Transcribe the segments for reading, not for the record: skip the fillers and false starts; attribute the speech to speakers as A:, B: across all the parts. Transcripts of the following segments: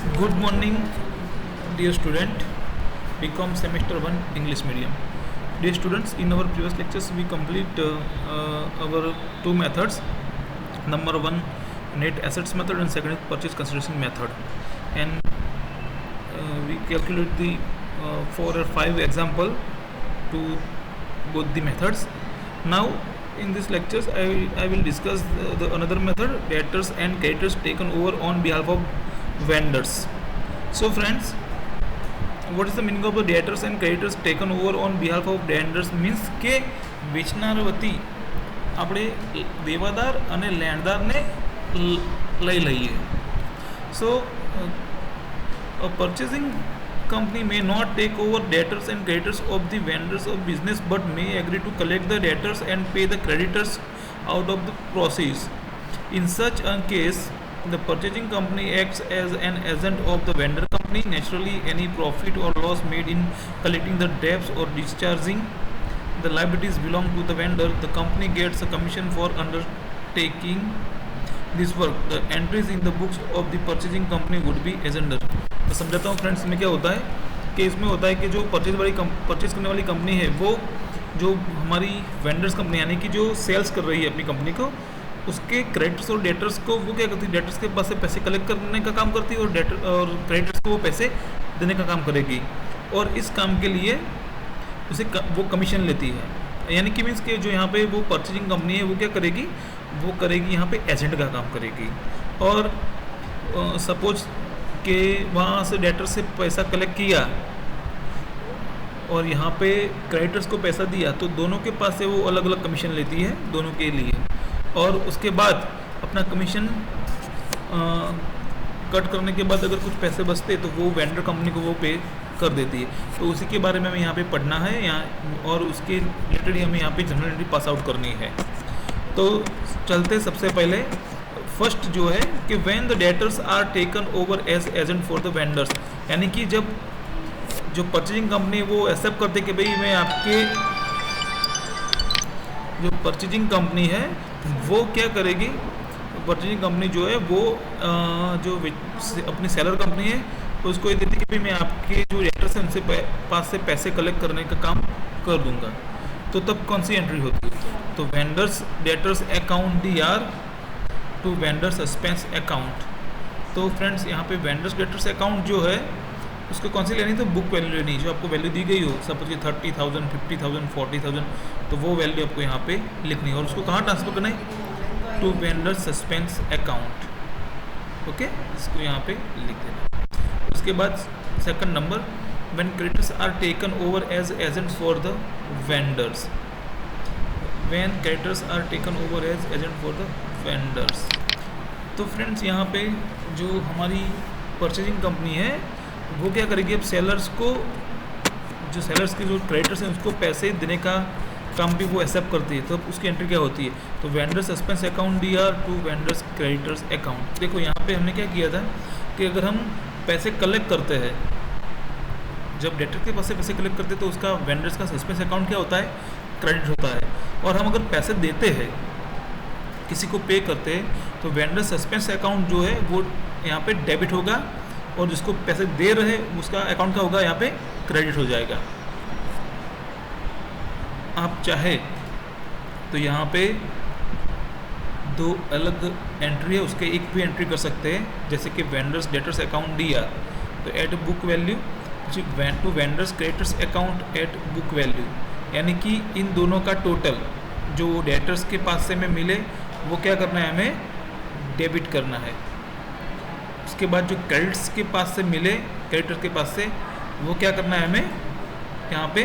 A: Good morning, dear student. BCom semester 1 English medium. Dear students, in our previous lectures we complete our two methods. Number one, net assets method, and second is purchase consideration method. And we calculate the 4 or 5 example to both the methods. Now in this lectures I will discuss the another method, debtors and creditors taken over on behalf of vendors. So friends, what is the meaning of the debtors and creditors taken over on behalf of vendors? means કે વેચનાર વતી આપણે દેવાદાર અને લેણદારને લઈ લઈએ. So a purchasing company may not take over debtors and creditors of the vendors of business, but may agree to collect the debtors and pay the creditors out of the proceeds. In such a case, the purchasing company acts as an agent of the vendor company. Naturally, any profit or loss made in collecting the debts or discharging the liabilities belong to the vendor. The company gets a commission for undertaking this work. The entries in the books of the purchasing company would be agender. तो समझाता हूँ friends, में क्या होता है कि इसमें होता है कि जो परचेज करने वाली कंपनी है वो जो हमारी वेंडर्स कंपनी यानी कि जो सेल्स कर रही है अपनी कंपनी को, उसके क्रेडिटर्स और डेटर्स को वो क्या करती है, डेटर्स के पास से पैसे कलेक्ट करने का काम करती है और क्रेडिटर्स को वो पैसे देने का काम करेगी. और इस काम के लिए उसे वो कमीशन लेती है. यानी कि मीन्स के जो यहाँ पे वो परचेजिंग कंपनी है वो क्या करेगी, वो करेगी यहाँ पे एजेंट का काम करेगी. और सपोज कि वहाँ से डेटर से पैसा कलेक्ट किया और यहाँ पे क्रेडिटर्स को पैसा दिया, तो दोनों के पास से वो अलग अलग कमीशन लेती है दोनों के लिए. और उसके बाद अपना कमीशन कट करने के बाद अगर कुछ पैसे बचते तो वो वेंडर कंपनी को वो पे कर देती है. तो उसी के बारे में हमें यहाँ पे पढ़ना है यहाँ, और उसके रिलेटेड हमें यहाँ पे जनरल एंट्री पास आउट करनी है. तो चलते सबसे पहले फर्स्ट जो है कि when the debtors are taken over as agent for the vendors, यानी कि जब जो परचेजिंग कंपनी वो एक्सेप्ट करते कि भाई मैं आपके जो परचेजिंग कंपनी है वो क्या करेगी, परचेजिंग कंपनी जो है वो जो अपनी सेलर कंपनी है तो उसको ये देती कि भाई मैं आपके जो डेटर्स हैं उनसे पास से पैसे कलेक्ट करने का काम कर दूंगा. तो तब कौन सी एंट्री होती है, तो vendors debtors account D R to vendor suspense account. तो फ्रेंड्स यहाँ पे वेंडर्स डेटर्स अकाउंट जो है उसको कौन सी लेनी, तो बुक वैल्यू लेनी, जो आपको वैल्यू दी गई हो, सपोज कि 30,000, 50,000, 40,000, तो वो वैल्यू आपको यहाँ पे लिखनी है. और उसको कहाँ ट्रांसफर करना है, to vendor suspense account. Okay, इसको यहाँ पे लिख देना. उसके बाद second number, when creditors are taken over as agents for the vendors. When creditors are taken over as agent for the vendors. तो फ्रेंड्स यहाँ पे जो हमारी परचेजिंग कंपनी है वो क्या करेगी, अब सेलर्स को, जो सेलर्स के जो क्रेडिटर्स हैं उसको पैसे देने का काम भी वो एक्सेप्ट करती है. तो उसकी एंट्री क्या होती है, तो vendor suspense account D R to vendors creditors account. देखो यहाँ पे हमने क्या किया था कि अगर हम पैसे कलेक्ट करते हैं, जब डेटर के पास से पैसे कलेक्ट करते हैं तो उसका वेंडर्स का सस्पेंस अकाउंट क्या होता है, क्रेडिट होता है. और हम अगर पैसे देते हैं, किसी को पे करते हैं, तो वेंडर सस्पेंस अकाउंट जो है वो यहाँ पे डेबिट होगा और जिसको पैसे दे रहे उसका अकाउंट का होगा यहाँ पे क्रेडिट हो जाएगा. आप चाहे तो यहाँ पे दो अलग एंट्री है उसके एक भी एंट्री कर सकते हैं, जैसे कि vendors debtors account D R, तो at book value to vendors creditors account at book value. यानी कि इन दोनों का टोटल जो डेटर्स के पास से में मिले वो क्या करना है, हमें डेबिट करना है. उसके बाद जो क्रेडिट्स के पास से मिले, क्रेडिटर के पास से, वो क्या करना है, हमें यहाँ पे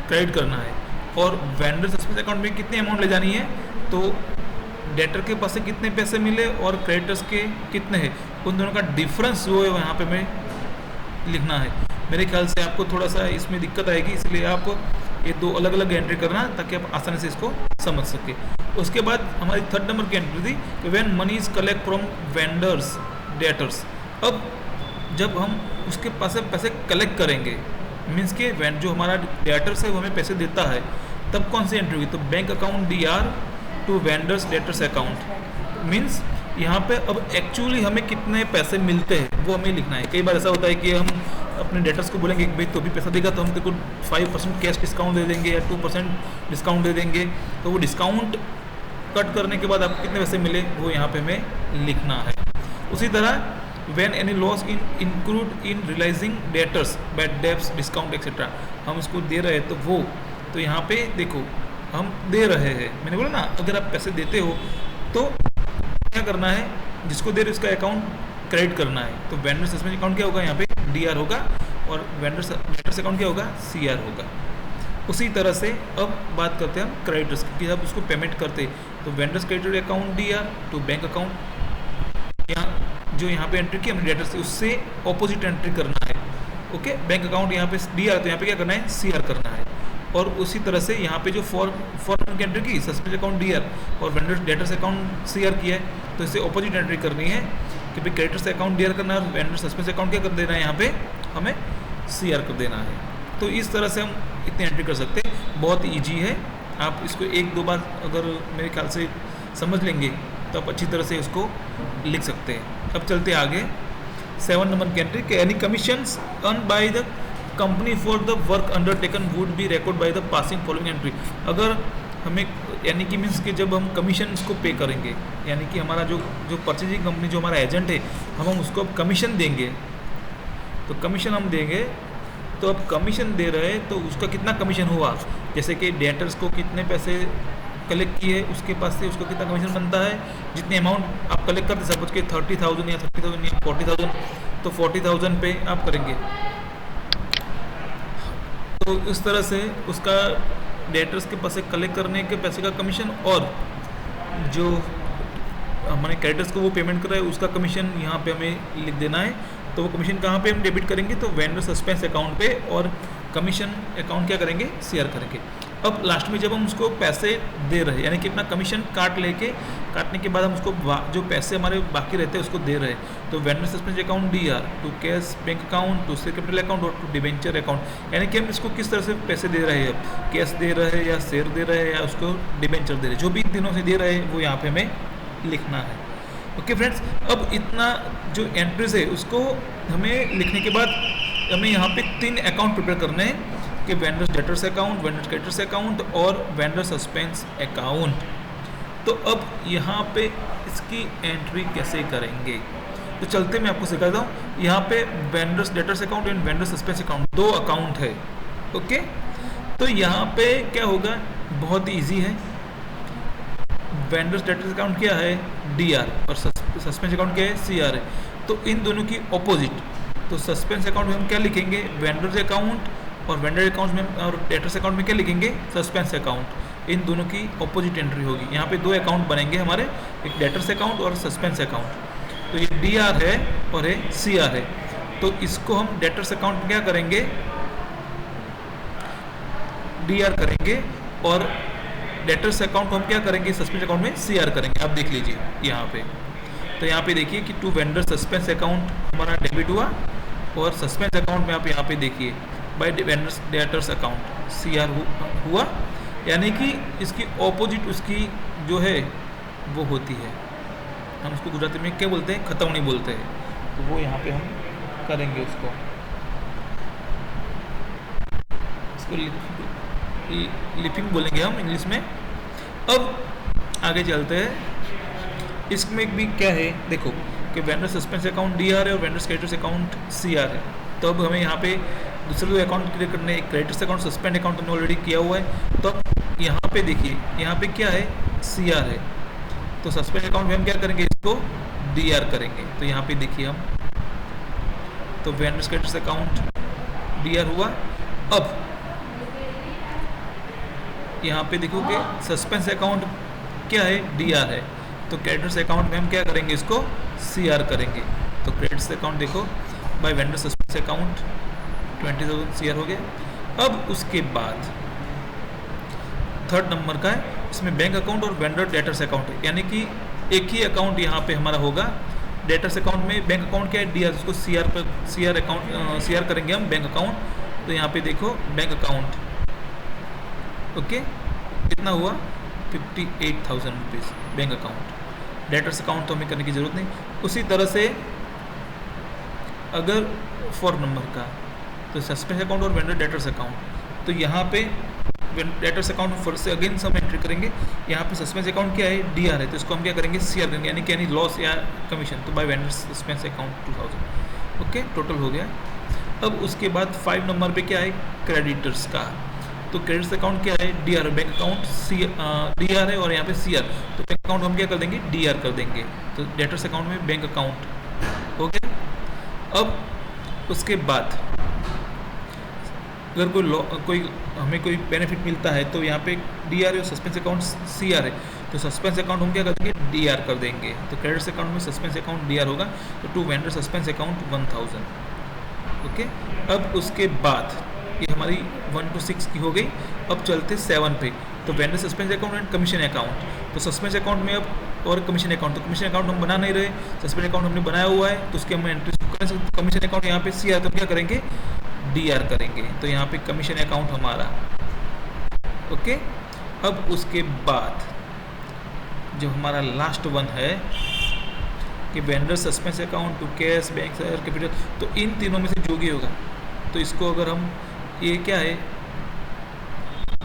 A: क्रेडिट करना है. और वेंडर सस्पेंस अकाउंट में कितनी अमाउंट ले जानी है, तो डेटर के पास से कितने पैसे मिले और क्रेडिटर्स के कितने हैं, उन दोनों का डिफरेंस जो है यहाँ पे हमें लिखना है. मेरे ख्याल से आपको थोड़ा सा इसमें दिक्कत आएगी, इसलिए आप ये दो अलग अलग एंट्री करना ताकि आप आसानी से इसको समझ सके. उसके बाद हमारी थर्ड नंबर की एंट्री थी कि when money is collect from vendors debtors. अब जब हम उसके पास से पैसे कलेक्ट करेंगे, मीन्स के जो हमारा डेटर्स है वो हमें पैसे देता है, तब कौन सी एंट्री होगी, तो bank account D R to vendors debtors account. Means यहाँ पे अब एक्चुअली हमें कितने पैसे मिलते हैं वो हमें लिखना है। कई बार ऐसा होता है कि हम अपने डेटर्स को बोलेंगे कि भाई तो भी पैसा देगा तो हम तेरे को 5% कैश डिस्काउंट दे देंगे या 2% डिस्काउंट दे देंगे। तो वो डिस्काउंट कट करने के बाद आपको कितने पैसे मिले वो यहाँ पे हमें लिखना है। उसी तरह when any loss in include in realizing debtors bad debts discount etc हम इसको दे रहे हैं तो यहाँ पे देखो हम दे रहे हैं, मैंने बोला ना अगर आप पैसे देते हो तो क्या करना है, जिसको दे रहे उसका अकाउंट क्रेडिट करना है। तो वेंडर सस्पेंस अकाउंट क्या होगा, यहाँ पे DR होगा और वेंडर डेटर्स अकाउंट क्या होगा, CR होगा। उसी तरह से अब बात करते हैं हम क्रेडिटर्स की, जब उसको पेमेंट करते तो vendors credit account DR to bank account, जो यहाँ पे एंट्री की हमने डेटर से उससे ऑपोजिट एंट्री करना है। ओके, बैंक अकाउंट यहाँ पे DR तो यहाँ पे क्या करना है, CR करना है। और उसी तरह से यहाँ पे जो फॉर्म की एंट्री की सस्पेंस अकाउंट DR और वेंडर डेटर्स अकाउंट CR किया है तो इससे ऑपोजिट एंट्री करनी है कि भाई क्रेडिटर्स अकाउंट DR करना है और वेंडर सस्पेंस अकाउंट क्या कर देना है, यहाँ पे हमें CR कर देना है। तो इस तरह से हम इतनी एंट्री कर सकते हैं, बहुत ईजी है। आप इसको एक दो बार अगर मेरे ख्याल से समझ लेंगे तो आप अच्छी तरह से उसको लिख सकते हैं। अब चलते आगे 7 नंबर की एंट्री के any commissions earn by the company for the work undertaken would be record by the passing following entry. अगर हमें यानी कि मीन्स कि जब हम कमीशन को पे करेंगे, यानी कि हमारा जो परचेजिंग कंपनी जो हमारा एजेंट है हम उसको अब कमीशन देंगे, तो कमीशन हम देंगे तो अब कमीशन दे रहे हैं तो उसका कितना कमीशन हुआ, जैसे कि डेटर्स को कितने पैसे कलेक्ट किए उसके पास से उसको कितना कमीशन बनता है, जितने अमाउंट आप कलेक्ट करते सपोज के 30,000 या 30,000 या 40,000 तो 40,000 पे आप करेंगे। तो इस तरह से उसका डेटर्स के पास से कलेक्ट करने के पैसे का कमीशन और जो हमारे क्रेडिटर्स को वो पेमेंट कर रहा है उसका कमीशन यहाँ पे हमें लिख देना है। तो वो कमीशन कहाँ पे हम डेबिट करेंगे, तो वेंडर सस्पेंस अकाउंट पे, और कमीशन अकाउंट क्या करेंगे, CR करेंगे। अब लास्ट में जब हम उसको पैसे दे रहे हैं यानी कि अपना कमीशन काटने के बाद हम उसको जो पैसे हमारे बाकी रहते हैं उसको दे रहे हैं, तो vendor suspense account DR to cash bank account to share capital account और टू डिबेंचर अकाउंट, यानी कि हम इसको किस तरह से पैसे दे रहे हैं, अब कैश दे रहे हैं या शेयर दे रहे हैं या उसको डिबेंचर दे रहे हैं, जो भी इन दिनों से दे रहे हैं वो यहाँ पे हमें लिखना है। ओके फ्रेंड्स, अब इतना जो एंट्रीज है उसको हमें लिखने के बाद हमें यहाँ पे 3 अकाउंट प्रिपेयर करने हैं कि vendors debtors account, vendors creditors account और वेंडर सस्पेंस अकाउंट। तो अब यहाँ पे इसकी एंट्री कैसे करेंगे, तो चलते मैं आपको सिखाता हूँ। यहाँ पे vendors debtors account and vendor suspense account 2 account है। ओके, तो यहाँ पे क्या होगा, बहुत ईजी है। वेंडर्स डेटर्स अकाउंट क्या है, DR और सस्पेंस अकाउंट क्या है, CR है। तो इन दोनों की ऑपोजिट, तो सस्पेंस अकाउंट में हम क्या लिखेंगे, वेंडर्स अकाउंट, और वेंडर अकाउंट में और डेटर्स अकाउंट में क्या लिखेंगे, सस्पेंस अकाउंट। इन दोनों की ऑपोजिट एंट्री होगी। यहाँ पे 2 अकाउंट बनेंगे हमारे, एक डेटर्स अकाउंट और सस्पेंस अकाउंट। तो ये DR है और ये CR है। तो इसको हम डेटर्स अकाउंट में क्या करेंगे, DR करेंगे, और डेटर्स अकाउंट को हम क्या करेंगे, सस्पेंस अकाउंट में CR करेंगे। आप देख लीजिए यहाँ पे, तो यहाँ पे देखिए कि टू वेंडर सस्पेंस अकाउंट हमारा डेबिट हुआ, और सस्पेंस अकाउंट में आप यहाँ पे देखिए by vendors debtors account CR हुआ, यानी कि इसकी ऑपोजिट उसकी जो है वो होती है, हम उसको गुजराती में क्या बोलते हैं, खतौनी बोलते हैं। तो वो यहाँ पे हम करेंगे उसको लिपिंग बोलेंगे हम इंग्लिश में। अब आगे चलते हैं, इसमें भी क्या है देखो कि वेंडर सस्पेंस अकाउंट DR है और वेंडर क्रेडिटर्स अकाउंट CR है। तो अब हमें यहाँ पे दूसरे 2 अकाउंट क्रिएट करने, एक क्रेडिटर्स अकाउंट सस्पेंड अकाउंट हमने ऑलरेडी किया हुआ है। तो अब यहाँ पे देखिए, यहाँ पे क्या है, CR है, तो सस्पेंड अकाउंट में हम क्या करेंगे, इसको DR करेंगे। तो यहाँ पे देखिए हम, तो वेंडर क्रेडिटर्स अकाउंट DR हुआ। अब यहाँ पे देखो कि सस्पेंस अकाउंट क्या है, DR है, तो क्रेडिटर्स अकाउंट में हम क्या करेंगे, इसको CR करेंगे। तो क्रेडिटर्स अकाउंट देखो by vendor suspense account 20,000 CR हो गया। अब उसके बाद 3rd नंबर का है, इसमें बैंक अकाउंट और वेंडर डेटर्स अकाउंट है, यानी कि एक ही अकाउंट यहाँ पे हमारा होगा। डेटर्स अकाउंट में बैंक अकाउंट क्या है, DR, उसको CR अकाउंट CR करेंगे हम बैंक अकाउंट। तो यहाँ पे देखो बैंक अकाउंट, ओके, कितना हुआ, 58,000 rupees bank account. Debtors account तो हमें करने की ज़रूरत नहीं। उसी तरह से अगर फॉर नंबर का तो सस्पेंस अकाउंट और वेंडर डेटर्स अकाउंट, तो यहाँ पे डेटर्स अकाउंट फिर से अगेन हम एंट्री करेंगे। यहाँ पे सस्पेंस अकाउंट क्या है, डीआर है, तो इसको हम क्या करेंगे, सीआर करेंगे, यानी कि एनी लॉस या कमीशन, तो by vendor suspense account 2000। Okay, total हो गया। अब उसके बाद 5 नंबर पे क्या है, क्रेडिटर्स का। तो क्रेडिट्स अकाउंट क्या है, डीआर, बैंक अकाउंट डीआर है और यहाँ पे सीआर, तो बैंक अकाउंट हम क्या कर देंगे, डीआर कर देंगे। तो डेटर्स अकाउंट में बैंक अकाउंट हो गया। अब उसके बाद अगर कोई हमें कोई बेनिफिट मिलता है तो यहाँ पे डीआर है और सस्पेंस अकाउंट सीआर है, तो सस्पेंस अकाउंट हम क्या कर देंगे, डीआर कर देंगे। तो क्रेडिट्स अकाउंट में सस्पेंस अकाउंट डीआर होगा, तो to vendor suspense account 1000। Okay, अब उसके बाद ये हमारी 1 to 6 की हो गई। अब चलते 7 पे, तो vendor suspense account and commission account. तो सस्पेंस अकाउंट में अब और कमीशन अकाउंट, तो कमीशन अकाउंट हम बना नहीं रहे, सस्पेंस अकाउंट हमने बनाया हुआ है, तो उसके हम एंट्री करें। कमीशन अकाउंट यहाँ पे सीआर, तो क्या करेंगे, डीआर करेंगे। तो यहाँ पे कमीशन अकाउंट हमारा। ओके, अब उसके बाद जो हमारा लास्ट वन है कि vendor suspense account to cash, bank, capital, तो इन तीनों में से जो भी होगा, तो इसको अगर हम, ये क्या है,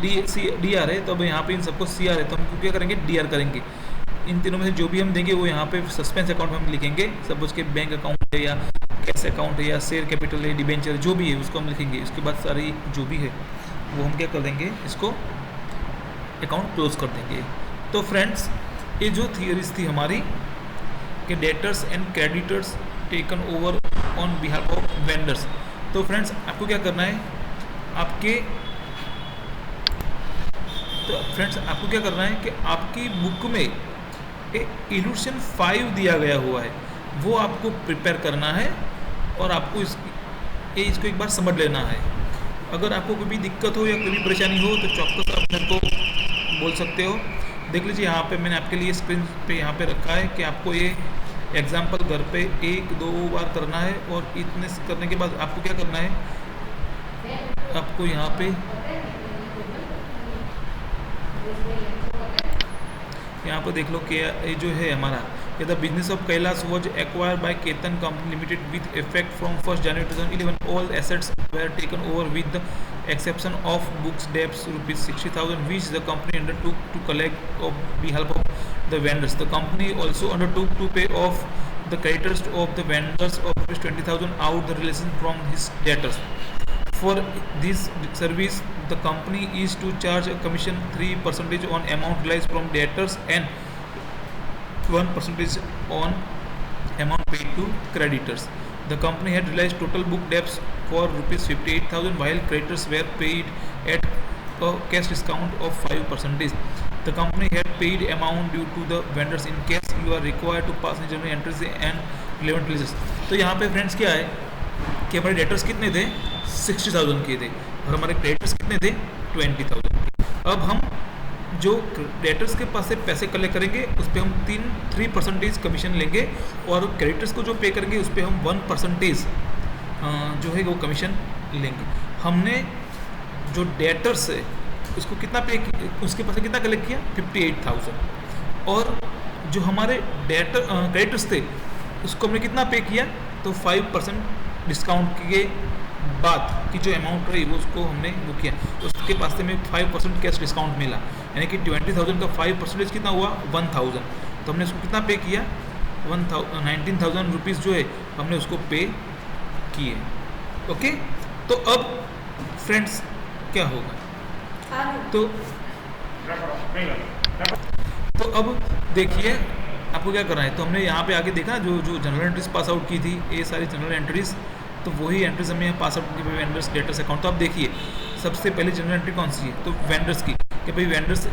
A: डीआर है, तो अब यहाँ पे इन सबको सीआर है, तो हम क्या करेंगे, डीआर करेंगे। इन तीनों में से जो भी हम देंगे वो यहाँ पे सस्पेंस अकाउंट में हम लिखेंगे। सब उसके बैंक अकाउंट है या कैश अकाउंट है या शेयर कैपिटल है, डिबेंचर, जो भी है उसको हम लिखेंगे। उसके बाद सारी जो भी है वो हम क्या कर देंगे, इसको अकाउंट क्लोज कर देंगे। तो फ्रेंड्स, ये जो थियरीज थी हमारी कि debtors and creditors taken over on behalf of vendors. तो फ्रेंड्स, आपको क्या करना है, आपको क्या करना है कि आपकी बुक में इल्यूशन 5 दिया गया हुआ है, वो आपको प्रिपेयर करना है और आपको इसको एक बार समझ लेना है। अगर आपको कोई भी दिक्कत हो या कोई भी परेशानी हो तो चौक्कस आप मेरे को बोल सकते हो। देख लीजिए, यहाँ पे मैंने आपके लिए स्क्रीन पे यहाँ पे रखा है कि आपको ये एग्जाम्पल घर पे 1-2 बार करना है, और इतने करने के बाद आपको क्या करना है, आपको यहाँ पे देख लो कि ये जो है हमारा, the business of Kailash was acquired by Ketan company limited with effect from 1 January 2011। All assets were taken over with the exception of books debts rupees 60,000 which the company undertook to collect on behalf of the vendors. The company also undertook to pay off the creditors of the vendors of rupees 20,000 out the relation from his debtors. For this service, the company is to charge a commission 3% on amount realized from debtors and 1% on amount paid to creditors. The company had realized total book debts for rupees 58,000 while creditors were paid at a cash discount of 5%. The company had paid amount due to the vendors in cash. You are required to pass in journal entries and relevant releases. तो यहाँ पे friends क्या है कि हमारे debtors कितने थे, 60,000 के थे, और हमारे क्रेडिटर्स कितने थे, 20,000 के। अब हम जो डेटर्स के पास से पैसे कलेक्ट करेंगे उस पर हम 3% कमीशन लेंगे, और क्रेडिटर्स को जो पे करेंगे उस पर हम 1% जो है वो कमीशन लेंगे। हमने जो डेटर्स है उसको कितना पे, उसके पास से कितना कलेक्ट किया, 58,000, और जो हमारे क्रेडिटर्स थे उसको हमने कितना पे किया, तो 5% डिस्काउंट के बाद की जो अमाउंट रही वो उसको हमने वो किया, उसके पास से हमें 5% कैश डिस्काउंट मिला, यानी कि 20,000 का 5% कितना हुआ, 1,000। तो हमने उसको कितना पे किया, 19,000 रुपीज़ जो है हमने उसको पे किए। ओके, तो अब फ्रेंड्स क्या होगा, तो अब देखिए आपको क्या करना है। तो हमने यहाँ पे आगे देखा जो जनरल एंट्रीज पास आउट की थी, ये सारी जनरल एंट्रीज, तो वही एंट्रीज हमने पास आउट की वेंडर्स डेटर्स अकाउंट। तो आप देखिए सबसे पहले जनरल एंट्री कौन सी है, तो वेंडर्स की, कि भाई vendors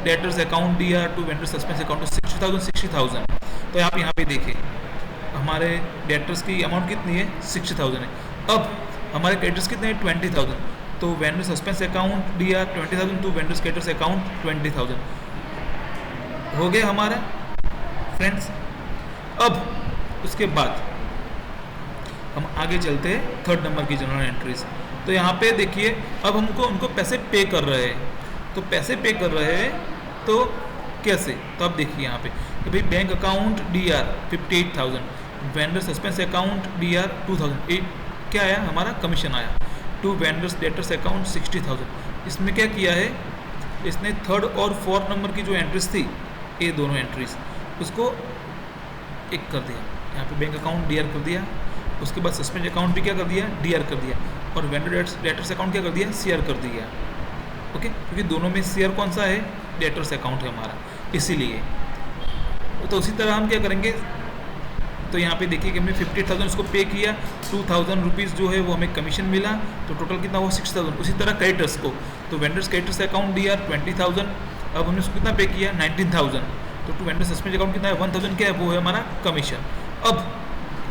A: debtors account DR to vendor suspense account 60,000। तो आप यहाँ पे देखिए हमारे डेटर्स की अमाउंट कितनी है, 60,000 है। अब हमारे क्रेडिटर्स कितने हैं, 20,000। तो vendor suspense account DR 20,000 to vendors creditors account 20,000 हो गया हमारा फ्रेंड्स। अब उसके बाद हम आगे चलते हैं 3rd नंबर की जनरल एंट्रीज। तो यहाँ पे देखिए अब उनको पैसे पे कर रहे हैं, तो पैसे पे कर रहे हैं तो कैसे, तो अब देखिए यहाँ पे कि भाई bank account DR 58,000, vendor suspense account DR 2,000, ये क्या आया हमारा कमीशन आया। To vendors debtors account 60,000। इसमें क्या किया है, इसने थर्ड और फोर्थ नंबर की जो एंट्रीज थी, ये दोनों एंट्रीज उसको एक कर दिया, यहाँ पे बैंक अकाउंट DR कर दिया, उसके बाद सस्पेंस अकाउंट भी क्या कर दिया, DR कर दिया, और वेंडर डेटर्स अकाउंट क्या कर दिया, CR कर दिया। ओके, क्योंकि दोनों में CR कौन सा है, डेटर्स अकाउंट है हमारा, इसीलिए। तो उसी तरह हम क्या करेंगे, तो यहाँ पे देखिए कि हमने 50,000 उसको पे किया, 2,000 रुपीज़ जो है वो हमें कमीशन मिला, तो टोटल कितना हुआ 6,000। उसी तरह क्रेडिटर्स को, तो वेंडर्स क्रेडिटर्स अकाउंट DR 20,000, अब हमने उसको कितना पे किया 19,000, तो टू वेंडर सस्पेंस अकाउंट कितना है 1,000, क्या है वो है हमारा कमीशन। अब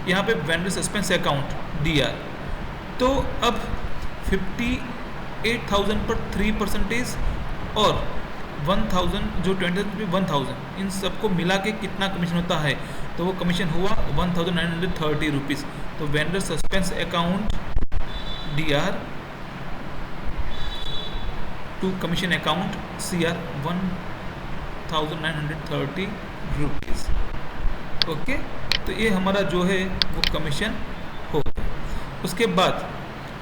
A: यहाँ पे वेंडर सस्पेंस अकाउंट DR, तो अब 58,000 पर 3% और 1,000 जो 20,000 1,000, इन सबको मिला के कितना कमीशन होता है, तो वो कमीशन हुआ 1,930 रुपीज़। तो vendor suspense account DR to commission account CR 1,930 rupees. Okay, तो ये हमारा जो है वो कमीशन हो गया। उसके बाद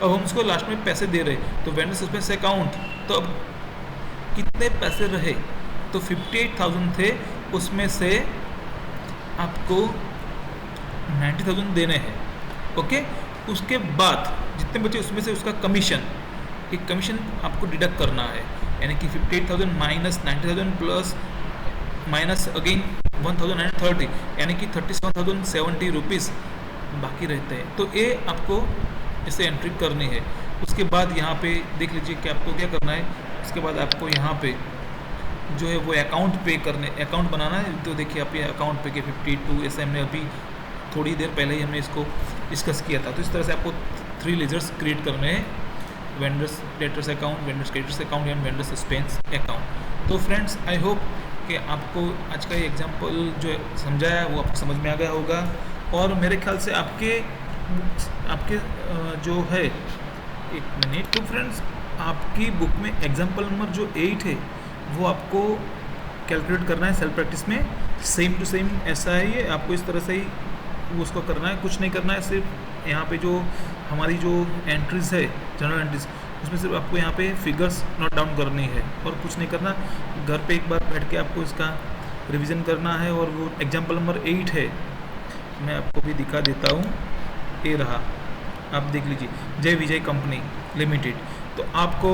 A: अब हम उसको लास्ट में पैसे दे रहे, तो वेंडर सस्पेंस अकाउंट, तो अब कितने पैसे रहे, तो 58,000 थे, उसमें से आपको 90,000 देने हैं। ओके, उसके बाद जितने बचे उसमें से उसका कमीशन, एक कमीशन आपको डिडक्ट करना है, यानी कि 58,000 माइनस 90,000 प्लस माइनस अगेन 1,930, यानी कि 37,070 रुपीज़ बाकी रहते हैं। तो ये आपको इसे एंट्री करनी है। उसके बाद यहाँ पे देख लीजिए कि आपको क्या करना है, उसके बाद आपको यहाँ पे जो है वो अकाउंट पे करने, अकाउंट बनाना है। तो देखिए आप ये अकाउंट पे के 52, ऐसे हमने अभी थोड़ी देर पहले ही हमने इसको डिस्कस किया था। तो इस तरह से आपको 3 लेजर्स क्रिएट करने हैं, vendors debtors account, vendors creditors account and vendors suspense account. तो फ्रेंड्स, आई होप कि आपको आज का ये एग्जाम्पल जो समझाया वो आपको समझ में आ गया होगा, और मेरे ख्याल से आपके जो है, एक मिनट, तो फ्रेंड्स आपकी बुक में एग्जाम्पल नंबर जो 8 है वो आपको कैलकुलेट करना है सेल्फ प्रैक्टिस में, सेम टू सेम ऐसा है ये, आपको इस तरह से ही उसको करना है, कुछ नहीं करना है। सिर्फ यहाँ पे जो हमारी जो एंट्रीज है, जनरल एंट्रीज, उसमें सिर्फ आपको यहाँ पे फिगर्स नोट डाउन करनी है और कुछ नहीं करना। घर पे एक बार बैठ के आपको इसका रिवीजन करना है। और वो एग्जाम्पल नंबर 8 है, मैं आपको भी दिखा देता हूँ, ये रहा, आप देख लीजिए, जय विजय कंपनी लिमिटेड। तो आपको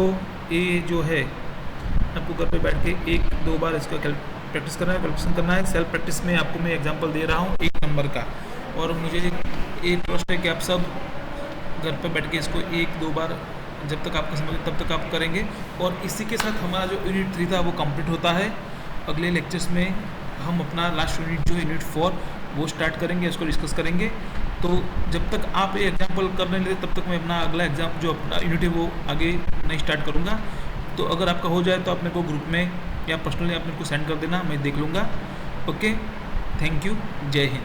A: ये जो है आपको घर पे बैठ के 1-2 बार इसका प्रैक्टिस करना है, कैलकुलेशन करना है। सेल्फ प्रैक्टिस में आपको मैं एग्जांपल दे रहा हूँ 1 नंबर का, और मुझे ये ट्रस्ट है कि आप सब घर पे बैठ के इसको 1-2 बार जब तक आपको समझे तब तक आप करेंगे। और इसी के साथ हमारा जो यूनिट 3 था वो कंप्लीट होता है। अगले लेक्चर्स में हम अपना लास्ट यूनिट जो यूनिट 4 वो स्टार्ट करेंगे, उसको डिस्कस करेंगे। तो जब तक आप ये एग्जाम्पल करने लेते तब तक मैं अपना अगला एग्जाम जो अपना यूनिट है वो आगे नहीं स्टार्ट करूँगा। तो अगर आपका हो जाए तो आप मेरे को ग्रुप में या पर्सनली आप मेरे को सेंड कर देना, मैं देख लूँगा। ओके, थैंक यू, जय हिंद।